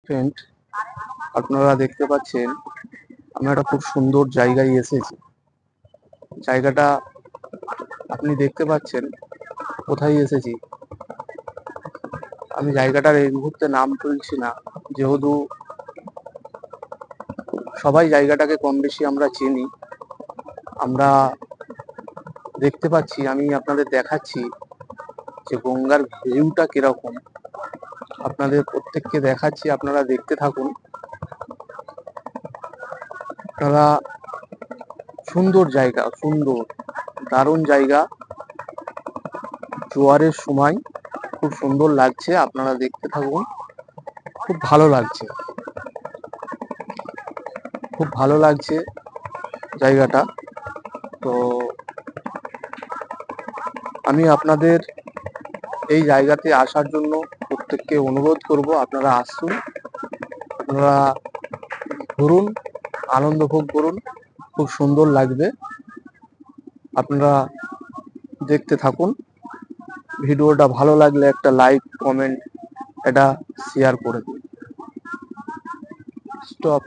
Friend, আপনারা দেখতে পাচ্ছেন আমি একটা খুব সুন্দর জায়গায় এসেছি। জায়গাটা আপনি দেখতে পাচ্ছেন কোথায় এসেছি। আমি জায়গাটার এই মুহূর্তে নাম তুলছি না, যেহেতু সবাই জায়গাটাকে কম বেশি আমরা চিনি। আমরা দেখতে পাচ্ছি, আমি আপনাদের দেখাচ্ছি যে গঙ্গার ভিউটা কিরকম। আপনাদের প্রত্যেককে দেখাচ্ছি, আপনারা দেখতে থাকুন। আপনারা সুন্দর জায়গা, সুন্দর দারুণ জায়গা। জোয়ারের সময় খুব সুন্দর লাগছে, আপনারা দেখতে থাকুন। খুব ভালো লাগছে, খুব ভালো লাগছে জায়গাটা। তো আমি আপনাদের এই জায়গাতে আসার জন্য প্রত্যেককে অনুরোধ করব, আপনারা আসুন, আপনারা ঘুরুন, আনন্দ ভোগ করুন। খুব সুন্দর লাগবে, আপনারা দেখতে থাকুন। ভিডিওটা ভালো লাগলে একটা লাইক, কমেন্ট, এটা শেয়ার করে দিন। স্টপ।